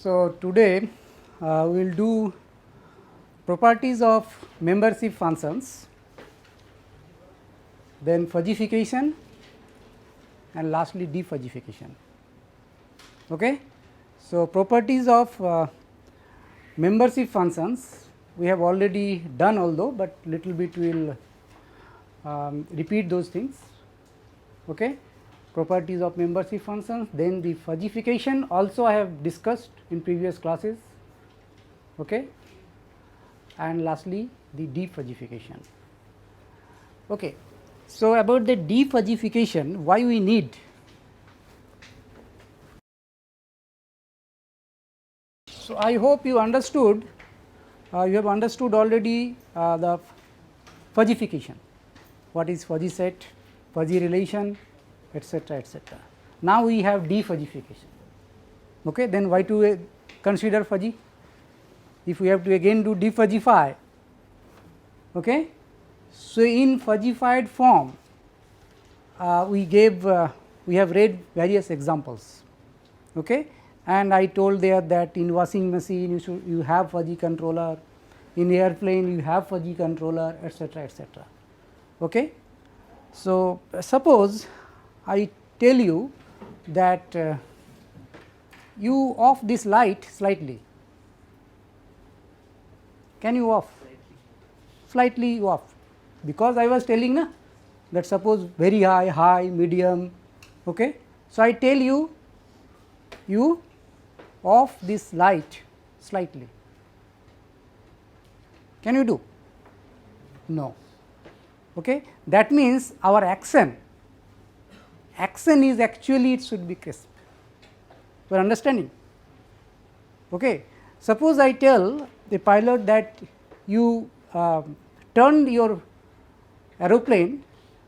So, today we will do properties of membership functions, then fuzzification and lastly defuzzification. Okay. So, properties of membership functions we have already done, although, but little bit we will repeat those things. Okay. Properties of membership functions, then the fuzzification also I have discussed in previous classes, okay. And lastly the defuzzification. Okay. So, about the defuzzification, why we need? So, I hope you understood, you have understood already the fuzzification, what is fuzzy set, fuzzy relation, etc., etc. Now, we have defuzzification. Okay. Then why to consider fuzzy? If we have to again do defuzzify. Okay. So, in fuzzified form we have read various examples, okay. And I told there that in washing machine you have fuzzy controller, in airplane you have fuzzy controller, etc., etc. Okay. So, suppose I tell you that you off this light slightly. Can you off? Slightly you off, because I was telling na, that suppose very high, medium. Okay. So, I tell you, you off this light slightly. Can you do? No. Okay. That means our action is actually it should be crisp. You are understanding? Okay. Suppose I tell the pilot that you turn your aeroplane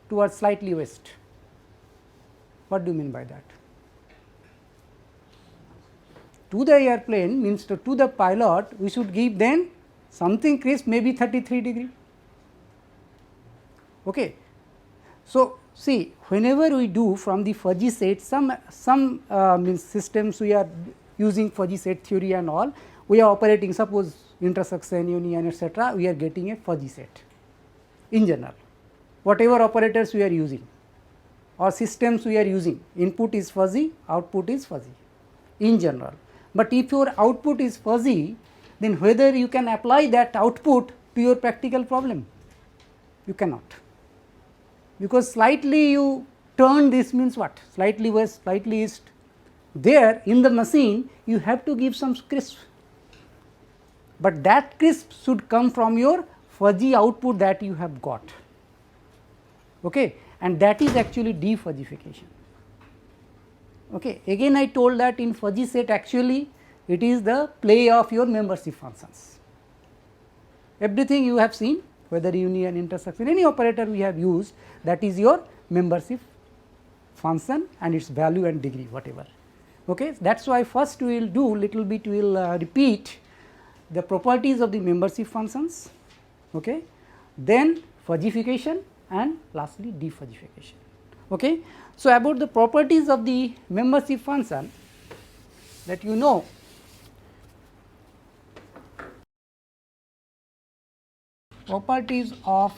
towards slightly west. What do you mean by that? To the airplane means to the pilot we should give then something crisp, maybe 33 degree. Okay. So, see, whenever we do from the fuzzy set, some means systems we are using fuzzy set theory and all, we are operating, suppose intersection, union, etc., we are getting a fuzzy set in general. Whatever operators we are using or systems we are using, input is fuzzy, output is fuzzy in general. But if your output is fuzzy, then whether you can apply that output to your practical problem, you cannot, because slightly you turn this means what? Slightly west, slightly east. There in the machine you have to give some crisp, but that crisp should come from your fuzzy output that you have got, okay. And that is actually defuzzification. Okay. Again I told that in fuzzy set actually it is the play of your membership functions. Everything you have seen, whether union, intersection, any operator we have used, that is your membership function and its value and degree, whatever. Okay. That is why first we will do little bit, we will repeat the properties of the membership functions, okay. Then fuzzification and lastly defuzzification. Okay. So, about the properties of the membership function, that you know, properties of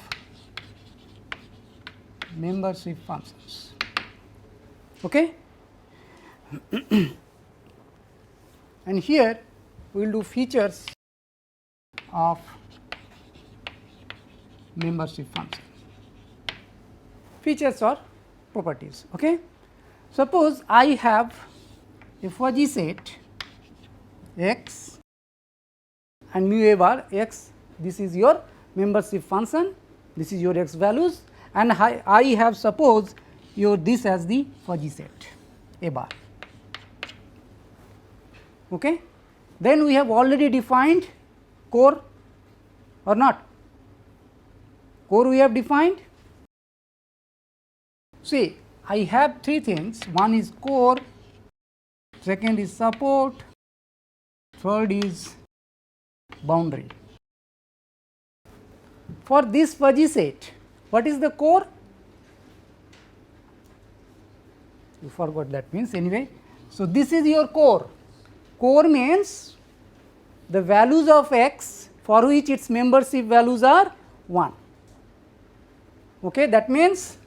membership functions. Okay. And here we will do features of membership function, features or properties. Okay. Suppose I have a fuzzy set x and mu a bar x, this is your membership function, this is your x values, and I have suppose your this as the fuzzy set a bar. Okay. Then we have already defined core or not? Core we have defined. See, I have three things, one is core, second is support, third is boundary. For this fuzzy set, what is the core? You forgot that means anyway. So, this is your core. core means the values of x for which its membership values are 1. Okay, that means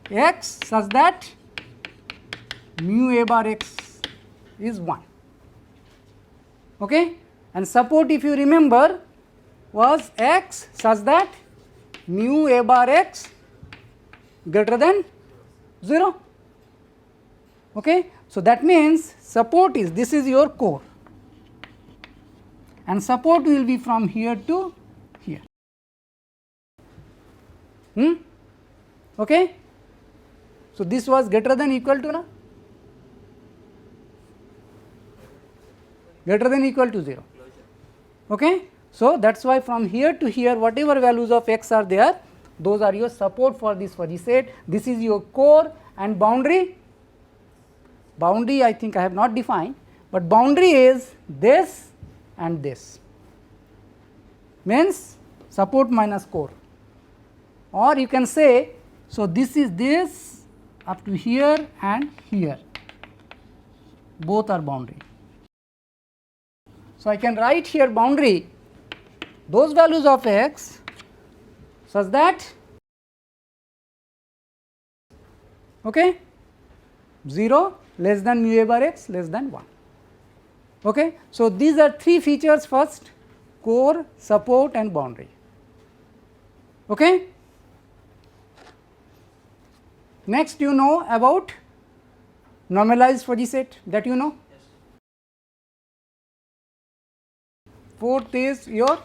x such that mu a bar x is 1. Okay, and support, if you remember, was x such that mu a bar x greater than 0. Okay, so that means support is, this is your core, and support will be from here to here. Okay, so this was greater than equal to na? Greater than equal to 0. Okay, so that is why from here to here whatever values of x are there, those are your support for this fuzzy set. This is your core, and boundary. Boundary I think I have not defined, but boundary is this and this, means support minus core, or you can say, so this is this up to here and here, both are boundary. So, I can write here boundary those values of x such that 0 less than mu a bar x less than 1. Okay. So, these are 3 features: first core, support and boundary. Okay. Next, you know about normalized fuzzy set, that you know. Fourth is your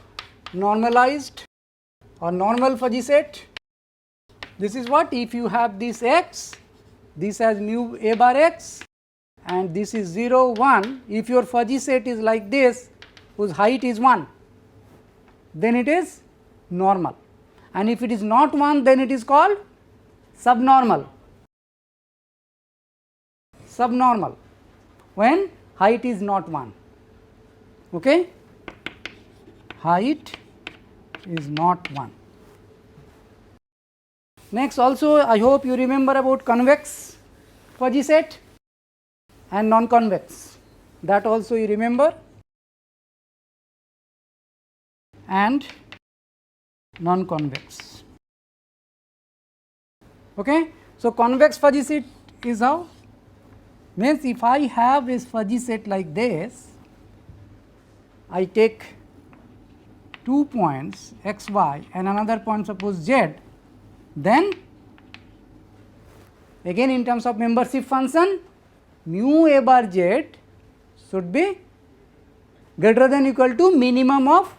normalized or normal fuzzy set. This is what, if you have this x, this has mu a bar x and this is 0 1, if your fuzzy set is like this whose height is 1, then it is normal, and if it is not 1, then it is called subnormal. Subnormal when height is not 1. Okay, height is not 1. Next, also I hope you remember about convex fuzzy set and non-convex, that also you remember, and non-convex. Okay. So, convex fuzzy set is how, means if I have this fuzzy set like this, I take 2 points x y and another point suppose z, then again in terms of membership function, mu a bar z should be greater than equal to minimum of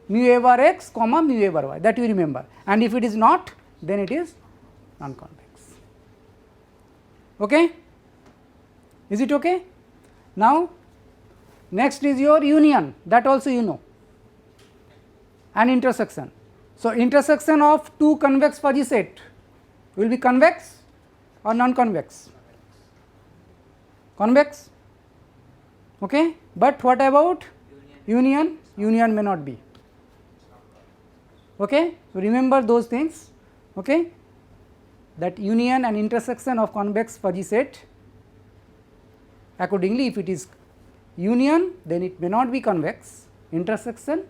mu a bar x comma mu a bar y, that you remember, and if it is not, then it is non-convex. Okay. Is it okay? Now, next is your union, that also you know, and intersection. So, intersection of two convex fuzzy set will be convex or non-convex? Convex. Okay. But what about union? Union may not be. Okay. So, remember those things, okay, that union and intersection of convex fuzzy set, accordingly if it is union, then it may not be convex, intersection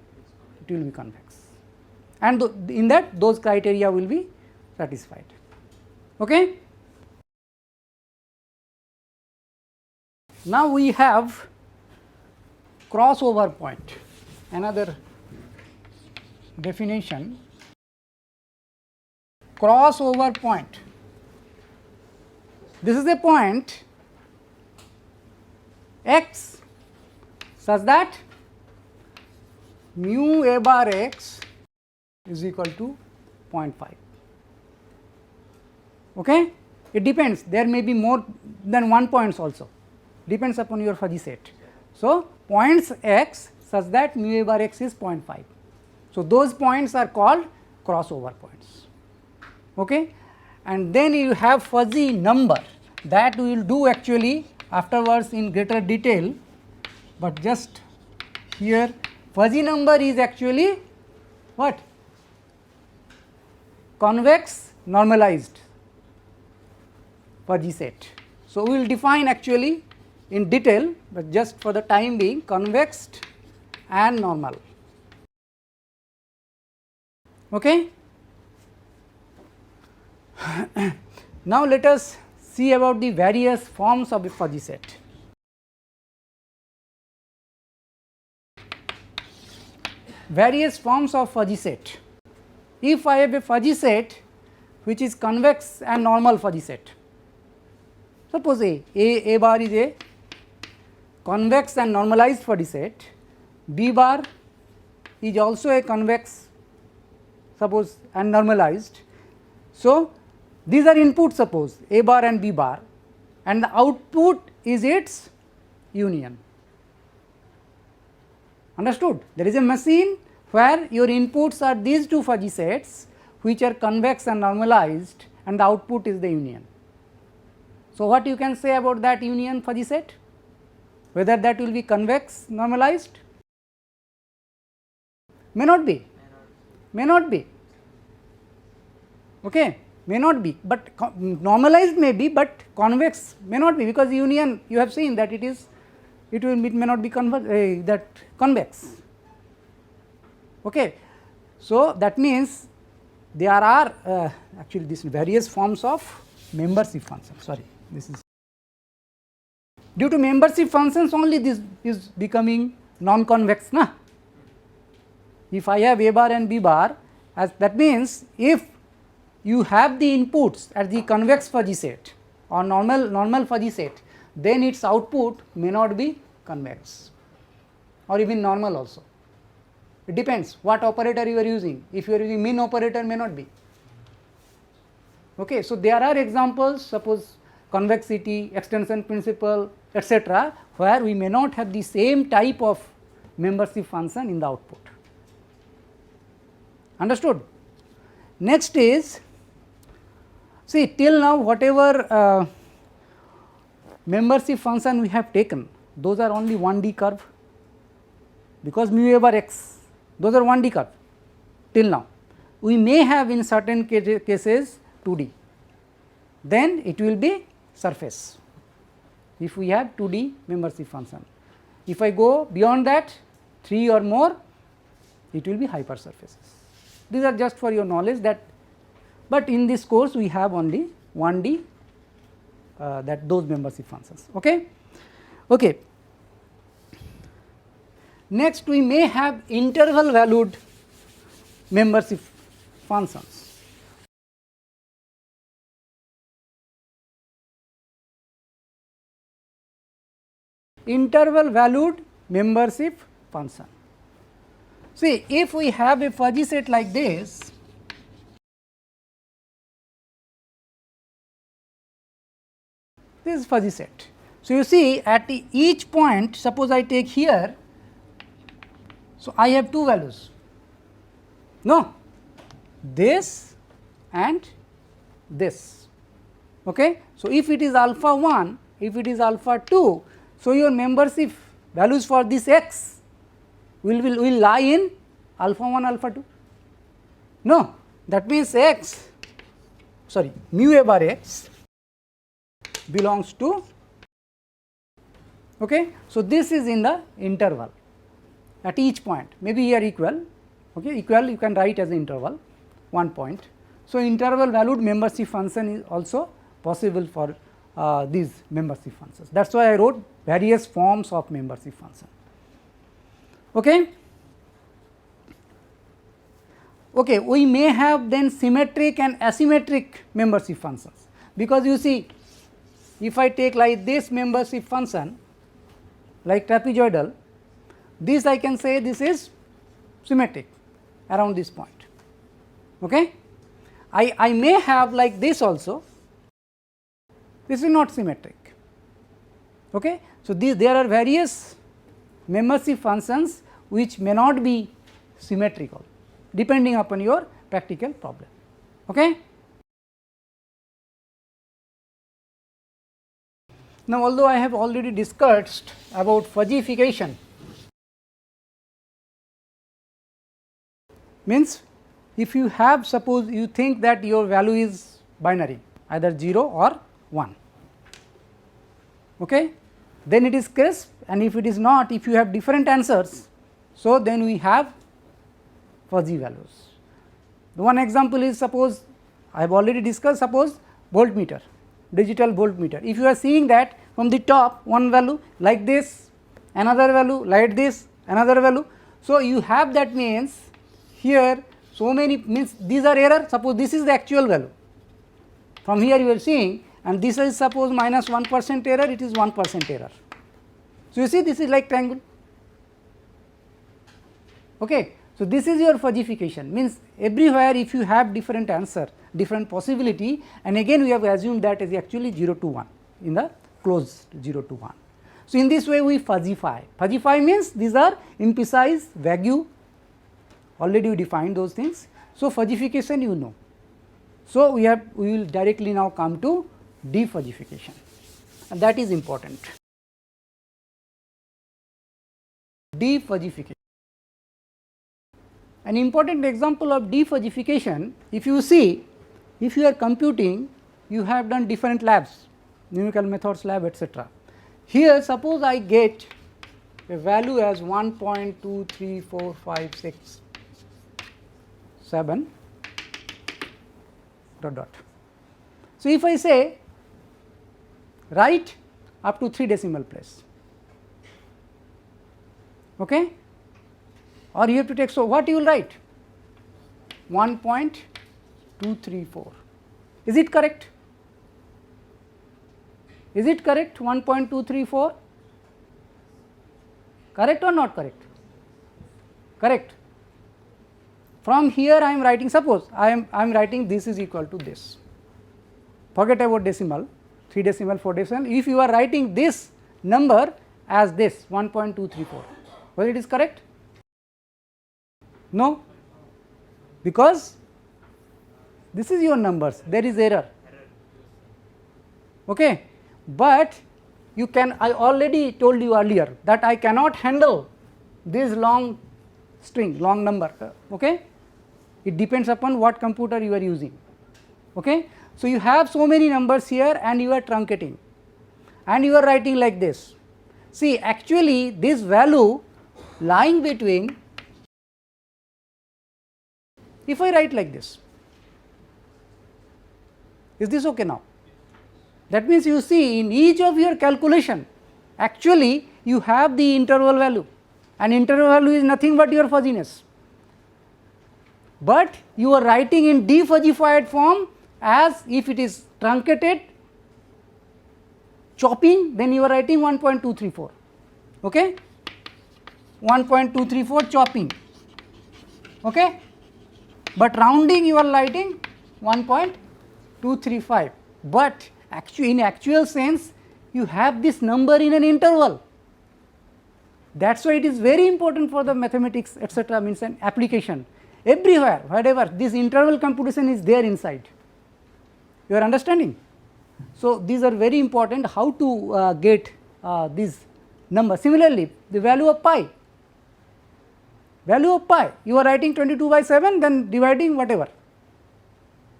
it will be convex, and in that those criteria will be satisfied. Okay. Now, we have crossover point, another definition. Crossover point, this is a point x such that mu a bar x is equal to 0.5. Okay. It depends, there may be more than one points also, depends upon your fuzzy set. So, points x such that mu a bar x is 0.5. So, those points are called crossover points. Okay. And then you have fuzzy number, that we will do actually afterwards in greater detail, but just here fuzzy number is actually what? Convex normalized fuzzy set. So, we will define actually in detail, but just for the time being, convex and normal. Okay. Now let us see about the various forms of a fuzzy set. Various forms of fuzzy set. If I have a fuzzy set which is convex and normal fuzzy set, suppose A bar is a convex and normalized fuzzy set, B bar is also a convex, suppose, and normalized. So, these are inputs, suppose A bar and B bar, and the output is its union. Understood? There is a machine where your inputs are these two fuzzy sets which are convex and normalized, and the output is the union. So, what you can say about that union fuzzy set? Whether that will be convex normalized? May not be, may not be, okay, may not be, but normalized may be, but convex may not be, because union you have seen that it may not be that convex. Okay. So, that means there are actually these various forms of membership function, sorry, this is due to membership functions only this is becoming non-convex, na. If I have A bar and B bar, as that means if you have the inputs at the convex fuzzy set or normal fuzzy set, then its output may not be convex or even normal also. It depends what operator you are using. If you are using min operator, may not be. Okay. So, there are examples, suppose convexity, extension principle, etc., where we may not have the same type of membership function in the output. Understood? Next is, see, till now whatever membership function we have taken, those are only 1D curve, because mu A bar x, those are 1D curve till now. We may have in certain cases 2D, then it will be surface if we have 2D membership function. If I go beyond that 3 or more, it will be hypersurfaces. These are just for your knowledge that, but in this course we have only 1D that those membership functions. Okay. Okay. Next we may have interval valued membership functions. Interval valued membership function. See, if we have a fuzzy set like this, this is fuzzy set. So, you see at each point, suppose I take here, so I have two values, no, this and this. Okay. So, if it is alpha 1, if it is alpha 2, so your membership values for this x will lie in alpha 1, alpha 2. No, that means x, sorry, mu A bar x belongs to, okay. So, this is in the interval at each point, maybe here equal, okay, equal you can write as an interval, one point. So, interval valued membership function is also possible for these membership functions. That is why I wrote various forms of membership function. Okay. Okay, we may have then symmetric and asymmetric membership functions, because you see if I take like this membership function like trapezoidal, this I can say this is symmetric around this point. Okay. I may have like this also, this is not symmetric. Okay. So, there are various membership functions which may not be symmetrical depending upon your practical problem. Okay. Now, although I have already discussed about fuzzification, means if you have, suppose you think that your value is binary either 0 or 1. Okay. then it is crisp, and if it is not, if you have different answers, so then we have fuzzy values. The one example is, suppose I have already discussed, suppose voltmeter, digital voltmeter. If you are seeing that from the top one value like this, another value like this, another value. So, you have, that means here so many, means these are error. Suppose this is the actual value, from here you are seeing, and this is suppose minus 1% error, it is 1% error. So, you see this is like triangle. Okay. So, this is your fuzzification, means everywhere if you have different answer, different possibility, and again we have assumed that is actually 0 to 1 in the closed 0 to 1. So, in this way we fuzzify. Fuzzify means these are imprecise, vague, already we defined those things. So, fuzzification you know. So, we will directly now come to defuzzification, and that is important. Defuzzification. An important example of defuzzification, if you see, if you are computing, you have done different labs, numerical methods lab, etc. Here suppose I get a value as 1.23456 dot dot. So, if I say write up to 3 decimal place, okay, or you have to take, so what you will write 1.234, is it correct? Is it correct 1.234? Correct or not correct? Correct. From here I am writing, suppose I am writing this is equal to this, forget about decimal, 3 decimal, 4 decimal. If you are writing this number as this 1.234, whether it is correct? No, because this is your numbers, there is error. Okay. But you can, I already told you earlier that I cannot handle this long string, long number. Okay. It depends upon what computer you are using. Okay. So, you have so many numbers here and you are truncating and you are writing like this. See, actually this value lying between, if I write like this, is this okay now? That means you see in each of your calculation actually you have the interval value, and interval value is nothing but your fuzziness, but you are writing in defuzzified form as if it is truncated chopping, then you are writing 1.234, okay, 1.234 chopping, okay, but rounding you are writing 1.235, but actually in actual sense you have this number in an interval. That is why it is very important for the mathematics, etc., means an application everywhere, wherever this interval computation is there inside. You are understanding? So, these are very important, how to get these numbers. Similarly, the value of pi, you are writing 22/7, then dividing whatever.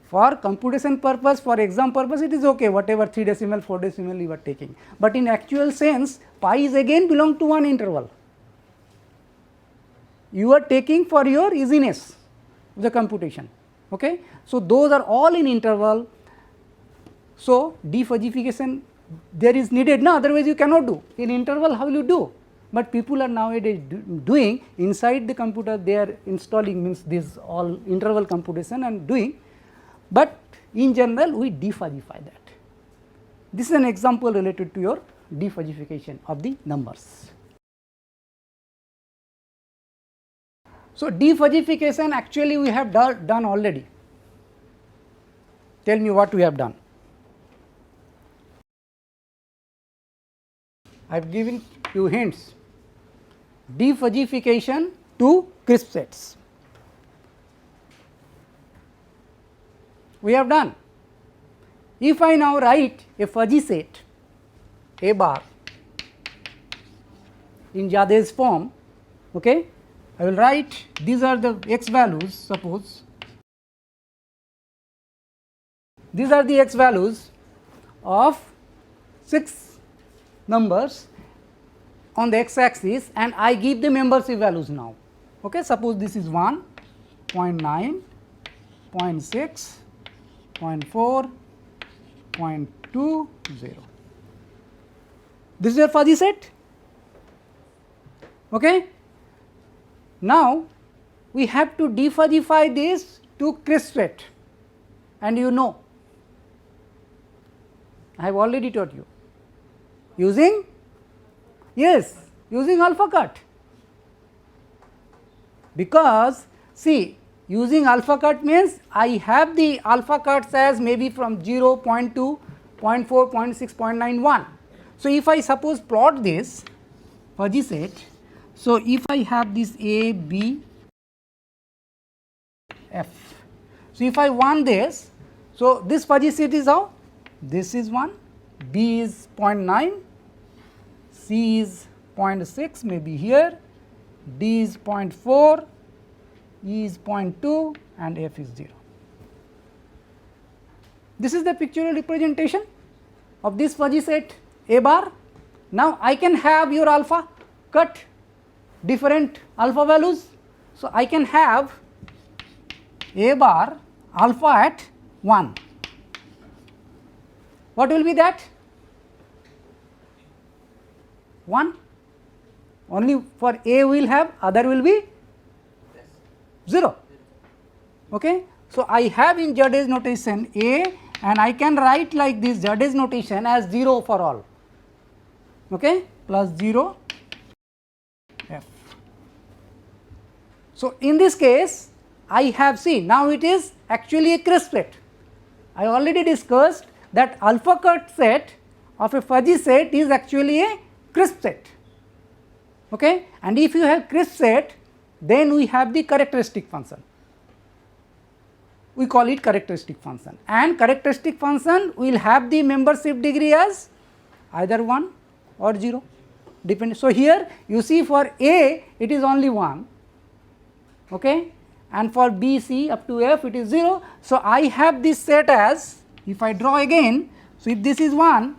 For computation purpose, for exam purpose, it is okay, whatever 3 decimal, 4 decimal you are taking, but in actual sense pi is again belong to one interval. You are taking for your easiness of the computation. Okay. So, those are all in interval. So, defuzzification there is needed, no, otherwise you cannot do. In interval how will you do? But people are nowadays doing inside the computer, they are installing, means this all interval computation and doing, but in general we defuzzify that. This is an example related to your defuzzification of the numbers. So, defuzzification actually we have done already. Tell me what we have done. I have given you hints. Defuzzification to crisp sets. We have done. If I now write a fuzzy set A bar in Jadez's form, okay, I will write these are the x values, suppose these are the x values of 6 numbers, on the x axis and I give the membership values now. Okay, suppose this is 1, 0.9, 0.6, 0.4, 0.2, 0. This is your fuzzy set. Okay. Now, we have to defuzzify this to crisp set, and you know, I have already taught you using, yes, using alpha cut, because see, using alpha cut means I have the alpha cuts as maybe from 0, 0.2, 0.4, 0.6, 0.91. So, if I suppose plot this fuzzy set, so if I have this A, B, F. So, if I want this, so this fuzzy set is how? This is 1, B is 0.9, C is 0.6 maybe here, D is 0.4, E is 0.2 and F is 0. This is the pictorial representation of this fuzzy set A bar. Now, I can have your alpha cut different alpha values. So, I can have A bar alpha at 1. What will be that? 1. Only for A we will have, other will be 0. Okay. So, I have in Z notation A, and I can write like this Z notation as 0 for all, okay, plus 0 F. So, in this case I have seen now it is actually a crisp set. I already discussed that alpha cut set of a fuzzy set is actually a crisp set, okay. And if you have crisp set, then we have the characteristic function, we call it characteristic function, and characteristic function will have the membership degree as either 1 or 0 depending. So, here you see for A it is only 1, okay, and for B, C up to F it is 0. So, I have this set as, if I draw again, so if this is 1,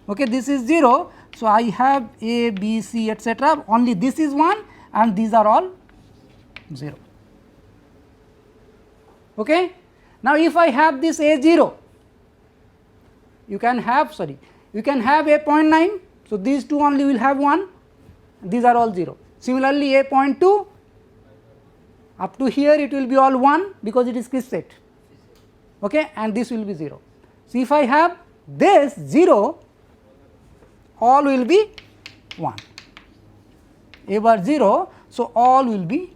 okay, this is 0. So, I have A, B, C etc. only this is 1 and these are all 0. Okay. Now, if I have this A 0, you can have you can have A 0.9. So, these two only will have 1, these are all 0. Similarly, A 0.2 up to here it will be all 1 because it is crisp set, okay, and this will be 0. So, if I have this 0, all will be 1, A bar 0. So, all will be,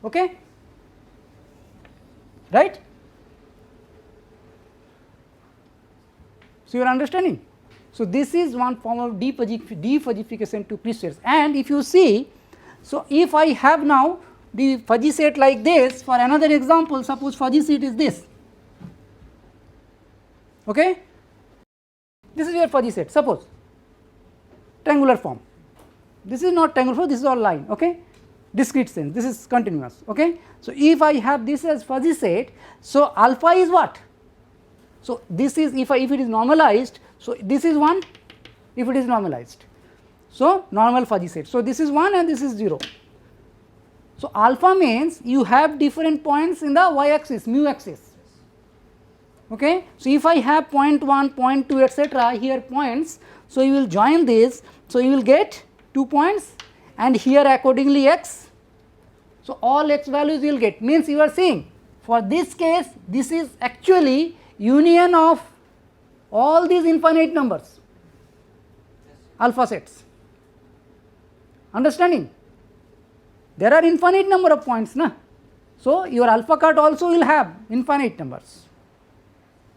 okay, right. So, you are understanding. So, this is one form of defuzzification to crisp sets. And if you see, so if I have now the fuzzy set like this, for another example, suppose fuzzy set is this, okay, this is your fuzzy set, suppose triangular form, this is not triangular form, this is all line, okay, discrete sense, this is continuous, okay. So, if I have this as fuzzy set, so alpha is what? So, this is if it is normalized, so this is 1 if it is normalized. So, normal fuzzy set. So, this is 1 and this is 0. So, alpha means you have different points in the y axis, mu axis, okay. So, if I have 0.1, 0.2 etc. here points, so you will join this, so you will get 2 points and here accordingly x. So, all x values you will get, means you are seeing for this case this is actually union of all these infinite numbers alpha sets, understanding. There are infinite number of points, na? So, your alpha cut also will have infinite numbers.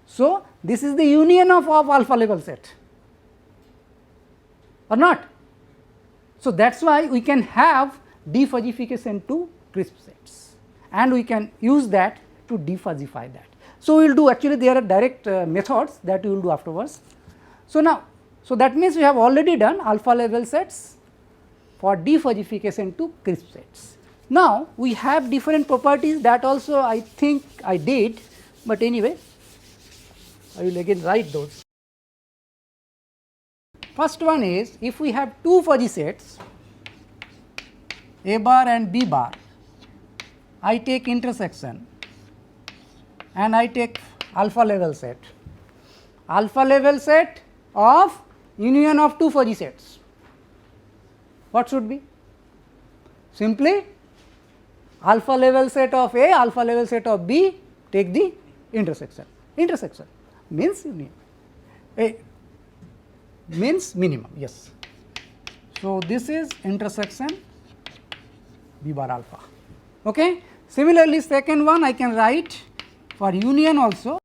So, this is the union of alpha level set or not. So, that is why we can have defuzzification to crisp sets and we can use that to defuzzify that. So, we will do, actually there are direct methods that we will do afterwards. So, now, so that means we have already done alpha level sets for defuzzification to crisp sets. Now, we have different properties that also I think I did, but anyway I will again write those. First one is, if we have two fuzzy sets A bar and B bar, I take intersection and I take alpha level set of union of two fuzzy sets. What should be? Simply alpha level set of A, alpha level set of B, take the intersection. Intersection means union, A means minimum, yes. So, this is intersection B bar alpha. Okay. Similarly, second one I can write for union also,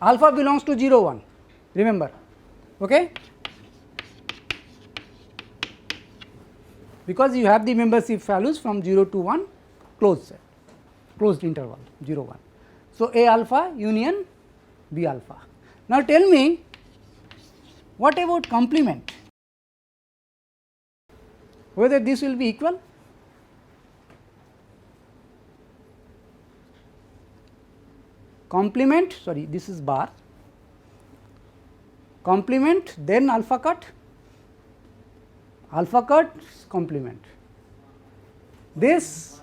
alpha belongs to 0 1, remember, okay, because you have the membership values from 0 to 1 closed set, closed interval 0 1. So, A alpha union B alpha. Now, tell me what about complement, whether this will be equal? Complement, sorry, this is bar, complement, then alpha cut complement. This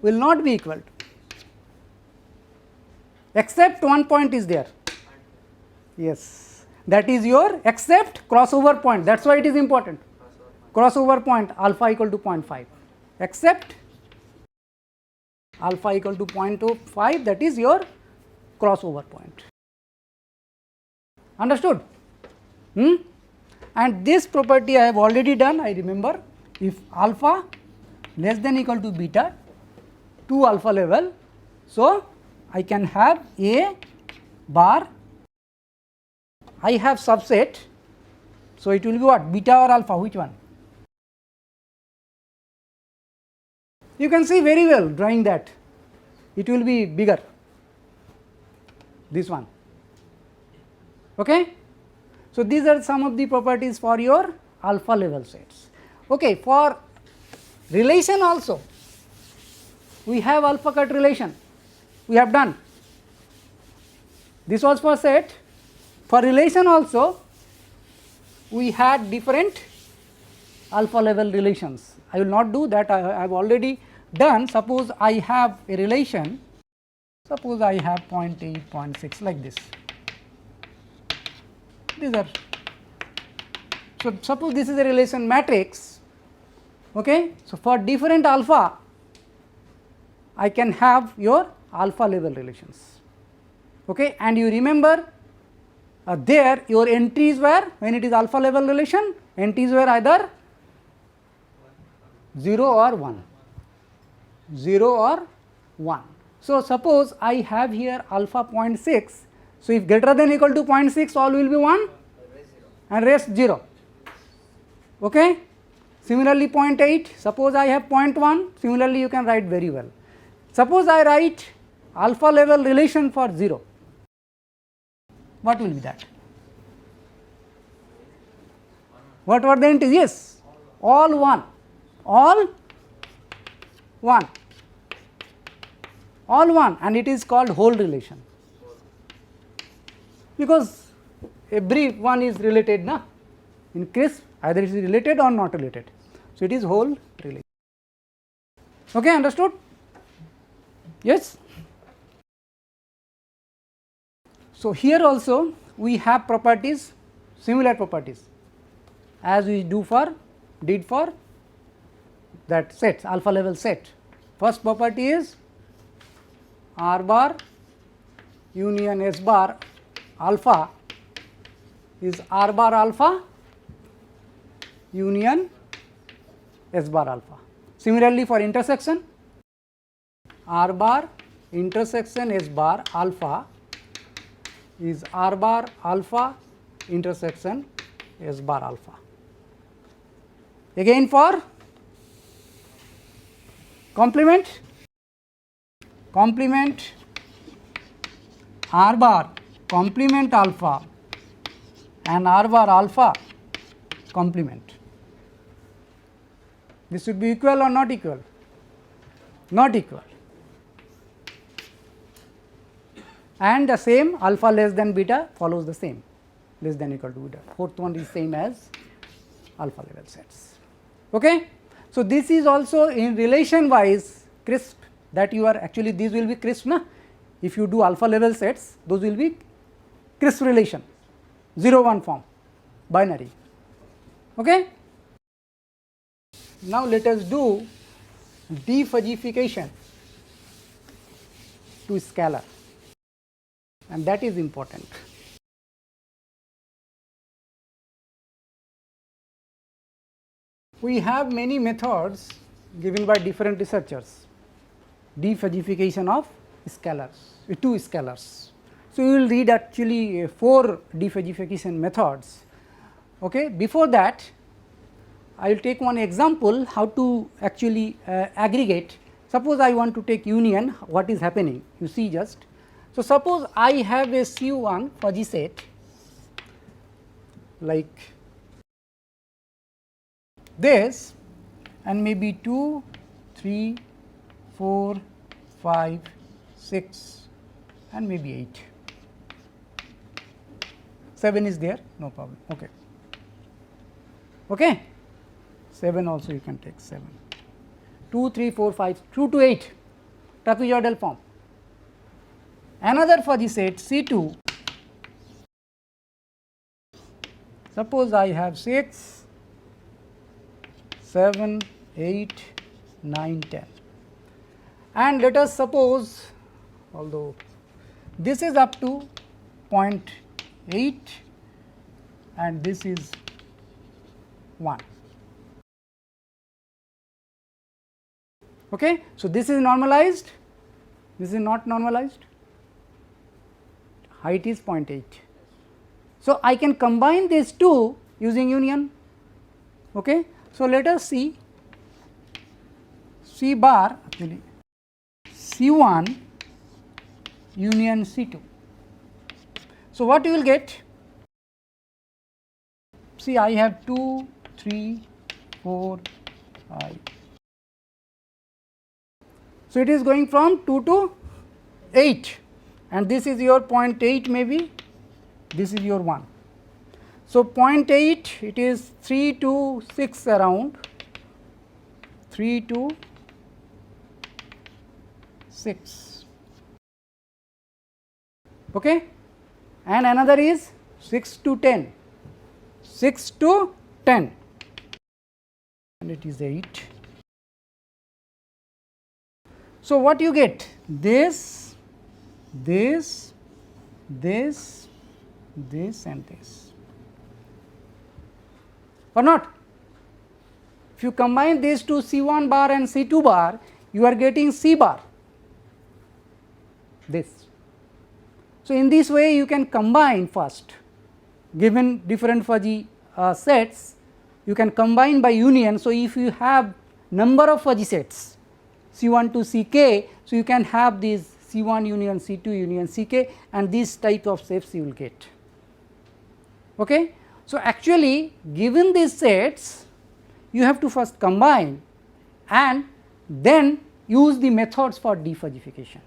will not be equal to, except one point is there. Yes, that is your except crossover point, that is why it is important. Crossover point alpha equal to 0.5, except alpha equal to 0.05, that is your crossover point. Understood? And this property I have already done, I remember, if alpha less than equal to beta, 2 alpha level. So, I can have A bar, I have subset. So, it will be what, beta or alpha, which one? You can see very well drawing that, it will be bigger, this one. Okay? So, these are some of the properties for your alpha level sets. Okay, for relation also, we have alpha cut relation, we have done. This was for set. For relation also, we had different alpha level relations. I will not do that, I have already done. Suppose I have a relation, suppose I have 0.8, 0.6 like this. These are, so suppose this is a relation matrix, okay. So, for different alpha, I can have your alpha level relations, okay. And you remember there your entries were, when it is alpha level relation, entries were either 0 or 1, 0 or 1. So, suppose I have here alpha 0.6. So, if greater than equal to 0.6, all will be 1 and rest 0. Okay. Similarly, 0.8, suppose I have 0.1, similarly you can write very well. Suppose I write alpha level relation for 0, what will be that? What were the entries? Yes, all 1, all 1, all 1, and it is called whole relation, because every one is related, na, in case either it is related or not related. So, it is whole relation. Okay, understood? Yes. So, here also we have properties, similar properties as we did for that sets, alpha level set. First property is R bar union S bar alpha is R bar alpha union S bar alpha. Similarly, for intersection, R bar intersection S bar alpha is R bar alpha intersection S bar alpha. Again, for complement, R bar complement alpha and R bar alpha complement. This should be equal or not equal? Not equal. And the same alpha less than beta follows the same. less than equal to that. Fourth one is same as alpha level sets. Okay. So, this is also in relation wise crisp, that you are actually these will be crisp na. If you do alpha level sets, those will be crisp relation 0-1 form binary. Okay. Now, let us do defuzzification to scalar, and that is important. We have many methods given by different researchers, defuzzification of scalars, two scalars. So, we will read actually 4 defuzzification methods. Okay. Before that, I will take one example how to actually aggregate. Suppose I want to take union, what is happening? You see just. So, suppose I have a C1 fuzzy set like this, and maybe 2, 3, 4, 5, 6 and maybe 8. 7 is there, no problem. Okay. Okay. 7 also you can take 7. 2, 3, 4, 5, 2 to 8 trapezoidal form. Another fuzzy set C2, suppose I have 6, 7, 8, 9, 10, and let us suppose, although this is up to 0.8 and this is 1. Okay. So, this is normalized, this is not normalized, height is 0.8. So, I can combine these two using union. Okay. So, let us see C bar actually C1 union C2. So, what you will get? See, I have 2, 3, 4, 5. So, it is going from 2 to 8 and this is your 0.8 maybe, this is your 1. So, 0.8 it is 3 to 6 around, 3 to 6. Okay. And another is 6 to 10, 6 to 10 and it is 8. So, what you get? This, this, this, this and this, or not? If you combine these two C1 bar and C2 bar, you are getting C bar, this. So, in this way you can combine first, given different fuzzy sets, you can combine by union. So, if you have number of fuzzy sets C1 to Ck, so you can have these C1 union C2 union Ck and these type of shapes you will get. Okay. So, actually given these sets you have to first combine and then use the methods for defuzzification.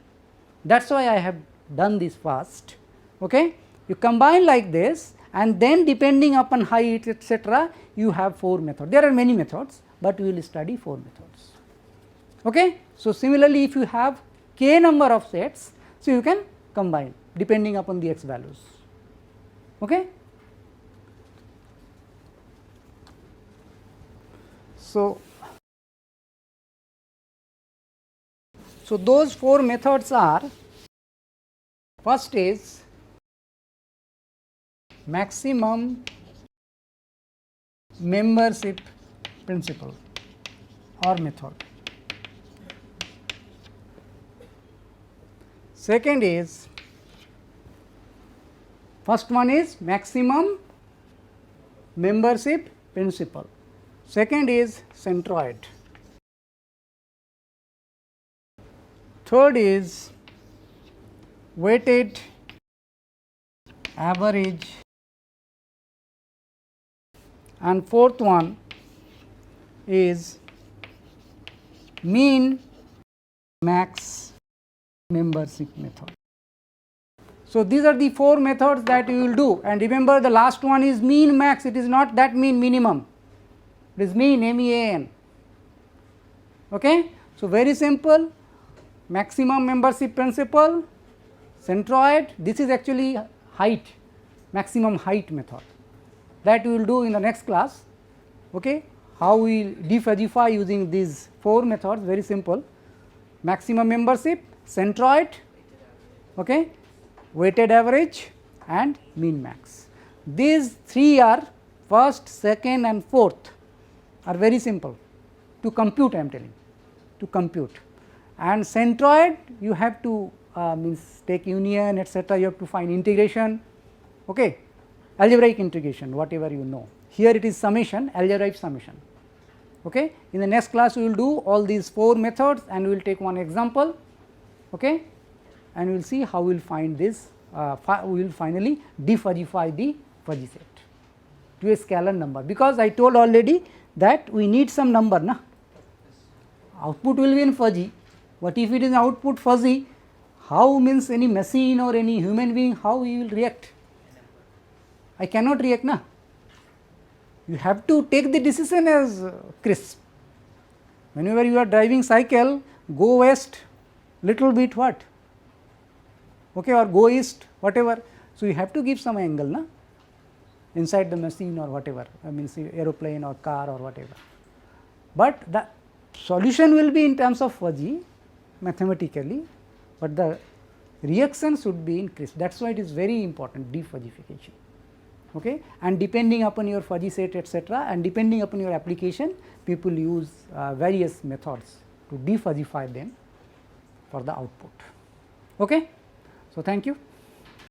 That is why I have done this first. Okay. You combine like this and then depending upon height etc., you have 4 methods. There are many methods, but we will study 4 methods. Okay. So, similarly if you have k number of sets, so you can combine depending upon the x values. Okay. So, those 4 methods are, first is maximum membership principle or method. Second is, first one is maximum membership principle, second is centroid, third is weighted average, and fourth one is mean max membership method. So, these are the 4 methods that you will do, and remember the last one is mean max, it is not that mean minimum, it is mean MEAN. Okay. So, very simple, maximum membership principle, centroid, this is actually height, maximum height method, that we will do in the next class. Okay. How we defuzzify using these 4 methods, very simple, maximum membership, centroid, okay, weighted average and mean max. These 3 are first, second and fourth are very simple to compute, I am telling, to compute, and centroid you have to means take union etc., you have to find integration, okay, algebraic integration whatever you know. Here it is summation, algebraic summation. Okay. In the next class we will do all these 4 methods and we will take one example, okay, and we will see how we will find this, we will finally defuzzify the fuzzy set to a scalar number, because I told already that we need some number, na? Output will be in fuzzy, but if it is output fuzzy, how means any machine or any human being, how he will react? I cannot react, na? You have to take the decision as crisp. Whenever you are driving cycle, go west little bit what, okay, or go east whatever. So, you have to give some angle, na, inside the machine or whatever, I mean aeroplane or car or whatever, but the solution will be in terms of fuzzy mathematically, but the reaction should be in crisp. That is why it is very important, defuzzification. Okay. And depending upon your fuzzy set etc., and depending upon your application, people use various methods to defuzzify them for the output. Okay. So, thank you.